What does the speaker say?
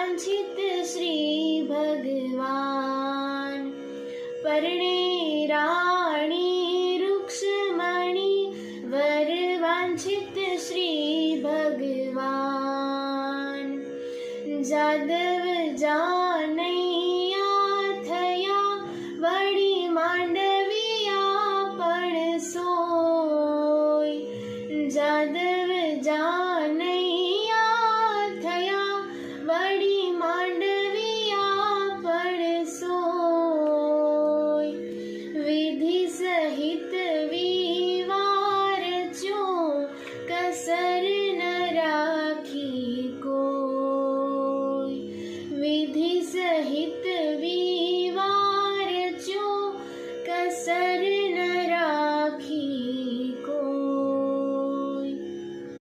वांछित श्री भगवान। परणे राणी रुक्ष्मणी वर वांछित श्री भगवान। जादव जानैया थया वडी मांडविया पण सोय। जादव जानैया थया वडी मांडविया पण सोय। विधि सहित विवार चो कसर न राखी कोय। विधि सहित विवार चो कसर